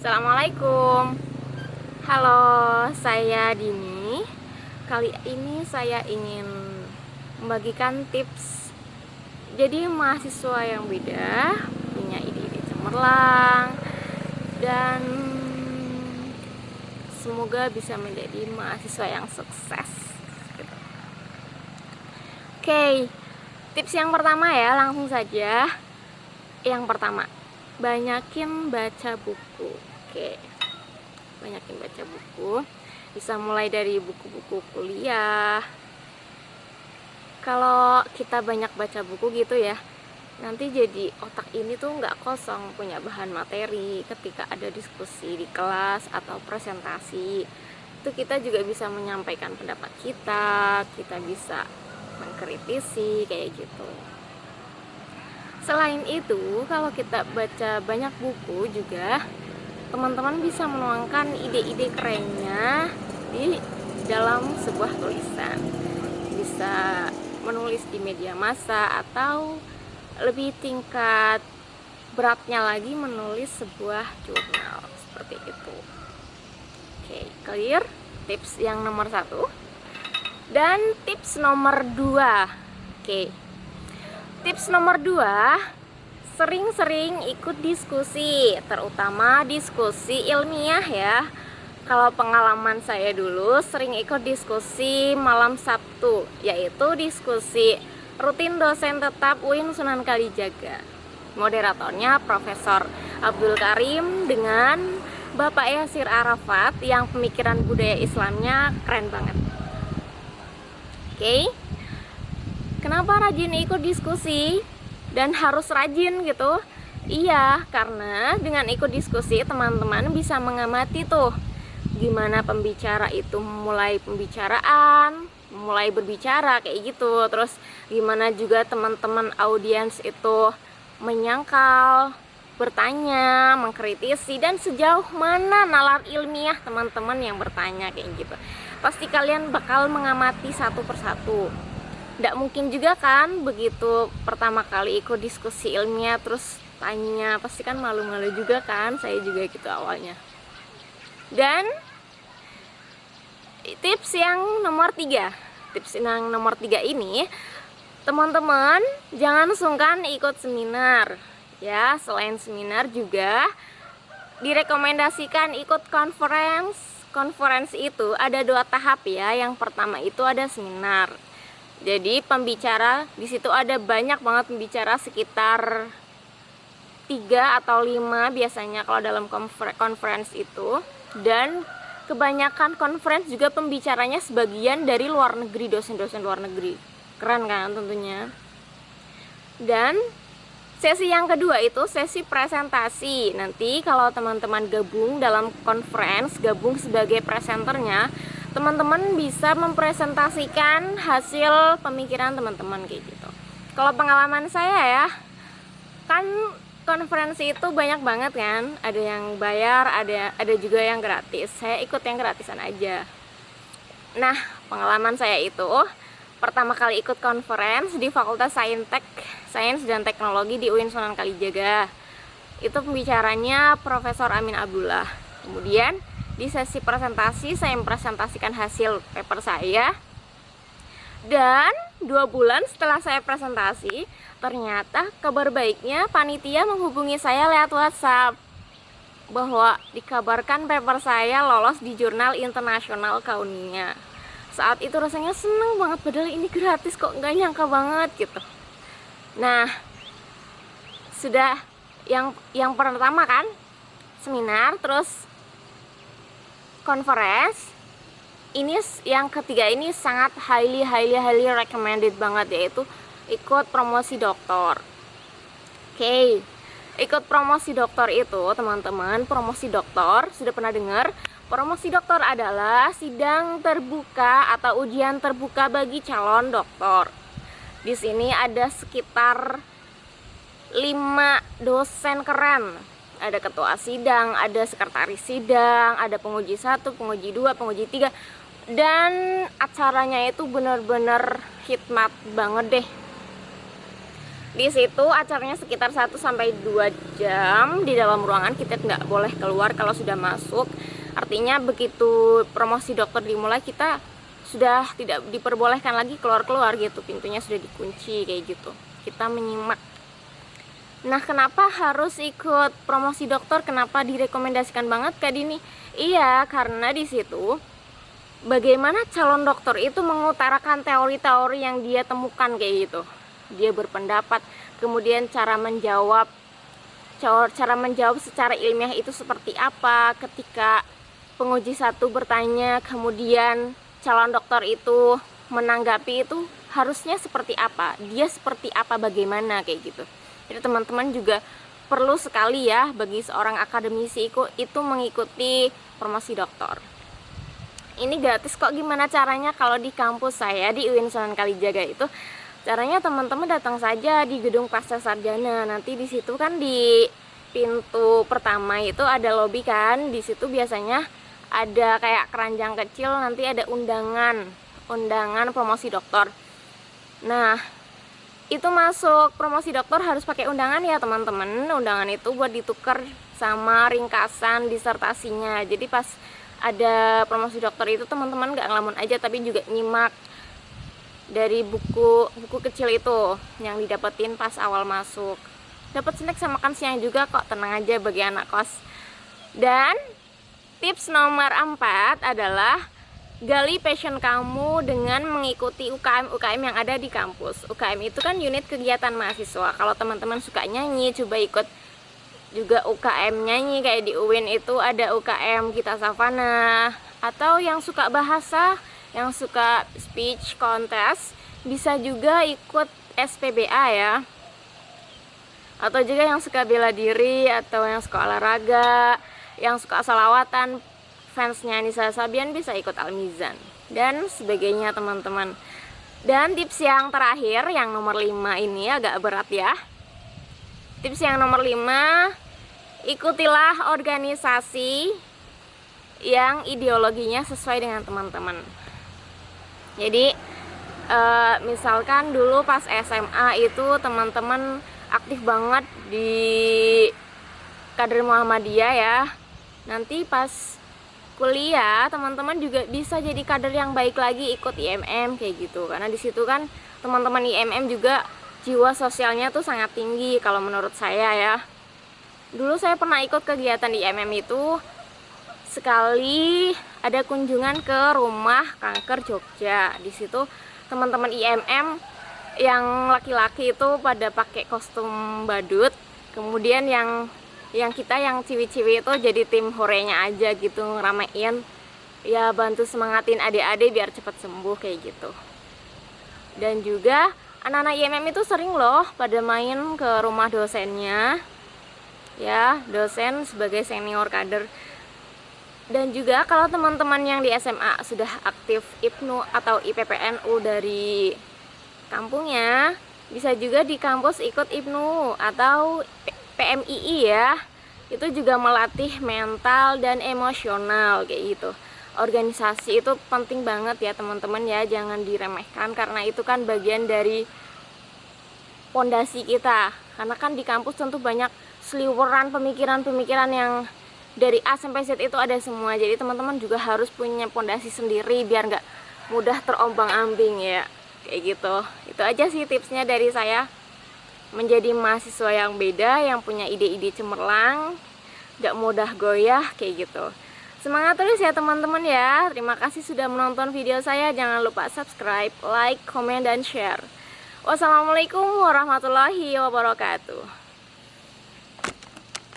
Assalamualaikum. Halo, saya Dini. Kali ini saya ingin membagikan tips. Jadi mahasiswa yang beda punya ide-ide cemerlang dan semoga bisa menjadi mahasiswa yang sukses gitu. Oke, tips yang pertama ya, langsung saja. Yang pertama, banyakin baca buku. Oke, banyakin baca buku. Bisa mulai dari buku-buku kuliah. Kalau kita banyak baca buku gitu ya, nanti jadi otak ini tuh nggak kosong, punya bahan materi ketika ada diskusi di kelas atau presentasi. Itu kita juga bisa menyampaikan pendapat kita bisa mengkritisi kayak gitu. Selain itu, kalau kita baca banyak buku juga, teman-teman bisa menuangkan ide-ide kerennya di dalam sebuah tulisan. Bisa menulis di media massa atau lebih tingkat beratnya lagi menulis sebuah jurnal seperti itu. Oke, clear? Tips yang nomor 1. Dan tips nomor 2. Oke. Tips nomor 2, sering-sering ikut diskusi, terutama diskusi ilmiah ya. Kalau pengalaman saya dulu sering ikut diskusi malam Sabtu, yaitu diskusi rutin dosen tetap UIN Sunan Kalijaga. Moderatornya Profesor Abdul Karim dengan Bapak Yasir Arafat yang pemikiran budaya Islamnya keren banget. Oke. Kenapa rajin ikut diskusi? Dan harus rajin gitu. Iya, karena dengan ikut diskusi teman-teman bisa mengamati tuh gimana pembicara itu mulai pembicaraan, mulai berbicara kayak gitu. Terus gimana juga teman-teman audiens itu menyangkal, bertanya, mengkritisi, dan sejauh mana nalar ilmiah teman-teman yang bertanya kayak gitu. Pasti kalian bakal mengamati satu persatu. Nggak mungkin juga kan begitu pertama kali ikut diskusi ilmiah terus tanya, pasti kan malu-malu juga kan. Saya juga gitu awalnya. Dan tips yang nomor 3. Tips yang nomor 3 ini, teman-teman jangan sungkan ikut seminar ya. Selain seminar juga direkomendasikan ikut conference. Conference itu ada 2 tahap ya. Yang pertama itu ada seminar. Jadi pembicara di situ ada banyak banget pembicara, sekitar 3 atau 5 biasanya kalau dalam conference itu. Dan kebanyakan conference juga pembicaranya sebagian dari luar negeri, dosen-dosen luar negeri. Keren kan tentunya. Dan sesi yang kedua itu sesi presentasi. Nanti kalau teman-teman gabung dalam conference, gabung sebagai presenternya, teman-teman bisa mempresentasikan hasil pemikiran teman-teman kayak gitu. Kalau pengalaman saya ya, kan konferensi itu banyak banget kan, ada yang bayar, ada juga yang gratis. Saya ikut yang gratisan aja. Nah, pengalaman saya itu pertama kali ikut conference di Fakultas Sains dan Teknologi di UIN Sunan Kalijaga. Itu pembicaranya Profesor Amin Abdullah. Kemudian di sesi presentasi saya mempresentasikan hasil paper saya. Dan 2 bulan setelah saya presentasi, ternyata kabar baiknya panitia menghubungi saya lewat WhatsApp bahwa dikabarkan paper saya lolos di jurnal internasional Kaunia. Saat itu rasanya seneng banget, padahal ini gratis kok, nggak nyangka banget gitu. Nah, sudah yang pertama kan seminar, terus conference. Ini yang ketiga ini sangat highly recommended banget, yaitu ikut promosi doktor. Oke, ikut promosi doktor itu teman-teman, promosi doktor sudah pernah dengar? Promosi doktor adalah sidang terbuka atau ujian terbuka bagi calon doktor. Di sini ada sekitar 5 dosen keren. Ada ketua sidang, ada sekretaris sidang, ada penguji 1, penguji 2, penguji 3. Dan acaranya itu benar-benar hikmat banget deh. Di situ acaranya sekitar 1 sampai 2 jam di dalam ruangan, kita nggak boleh keluar kalau sudah masuk. Artinya begitu promosi dokter dimulai, kita sudah tidak diperbolehkan lagi keluar-keluar gitu, pintunya sudah dikunci kayak gitu. Kita menyimak. Nah, kenapa harus ikut promosi dokter? Kenapa direkomendasikan banget Kak Dini? Iya, karena di situ bagaimana calon dokter itu mengutarakan teori-teori yang dia temukan kayak gitu. Dia berpendapat, kemudian cara menjawab secara ilmiah itu seperti apa. Ketika penguji satu bertanya, kemudian calon dokter itu menanggapi, itu harusnya seperti apa, dia seperti apa, bagaimana kayak gitu. Jadi teman-teman juga perlu sekali ya bagi seorang akademisi itu mengikuti promosi dokter. Ini gratis kok. Gimana caranya? Kalau di kampus saya di UIN Sunan Kalijaga itu caranya teman-teman datang saja di gedung pasca sarjana. Nanti di situ kan di pintu pertama itu ada lobi kan. Di situ biasanya ada kayak keranjang kecil, nanti ada undangan promosi dokter. Nah, itu masuk promosi dokter harus pakai undangan ya teman-teman. Undangan itu buat ditukar sama ringkasan disertasinya. Jadi pas ada promosi dokter itu teman-teman nggak ngelamun aja, tapi juga nyimak dari buku kecil itu yang didapetin pas awal masuk. Dapat snack sama makan siang juga kok, tenang aja bagi anak kos. Dan tips nomor 4 adalah gali passion kamu dengan mengikuti UKM yang ada di kampus. UKM itu kan unit kegiatan mahasiswa. Kalau teman-teman suka nyanyi, coba ikut juga UKM nyanyi. Kayak di UIN itu ada UKM Gita Savana. Atau yang suka bahasa, yang suka speech contest, bisa juga ikut SPBA ya. Atau juga yang suka bela diri, atau yang suka olahraga, yang suka salawatan, fansnya Nisa Sabian bisa ikut Al-Mizan dan sebagainya teman-teman. Dan tips yang terakhir, yang nomor 5 ini agak berat ya. Tips yang nomor 5, ikutilah organisasi yang ideologinya sesuai dengan teman-teman. Jadi misalkan dulu pas SMA itu teman-teman aktif banget di kader Muhammadiyah ya. Nanti pas kuliah teman-teman juga bisa jadi kader yang baik lagi, ikut IMM kayak gitu. Karena di situ kan teman-teman IMM juga jiwa sosialnya tuh sangat tinggi kalau menurut saya ya. Dulu saya pernah ikut kegiatan di IMM itu sekali, ada kunjungan ke rumah kanker Jogja. Di situ teman-teman IMM yang laki-laki itu pada pakai kostum badut, kemudian yang kita yang ciwi-ciwi itu jadi tim horenya aja gitu, ngeramein ya, bantu semangatin adik-adik biar cepat sembuh kayak gitu. Dan juga anak-anak IMM itu sering loh pada main ke rumah dosennya ya, dosen sebagai senior kader. Dan juga kalau teman-teman yang di SMA sudah aktif IPNU atau IPPNU dari kampungnya, bisa juga di kampus ikut IPNU atau PMII ya. Itu juga melatih mental dan emosional kayak gitu. Organisasi itu penting banget ya teman-teman ya, jangan diremehkan karena itu kan bagian dari pondasi kita. Karena kan di kampus tentu banyak seliweran pemikiran-pemikiran yang dari A sampai Z itu ada semua. Jadi teman-teman juga harus punya pondasi sendiri biar nggak mudah terombang-ambing ya. Kayak gitu. Itu aja sih tipsnya dari saya. Menjadi mahasiswa yang beda, yang punya ide-ide cemerlang, gak mudah goyah kayak gitu. Semangat terus ya teman-teman ya. Terima kasih sudah menonton video saya. Jangan lupa subscribe, like, komen, dan share. Wassalamualaikum warahmatullahi wabarakatuh.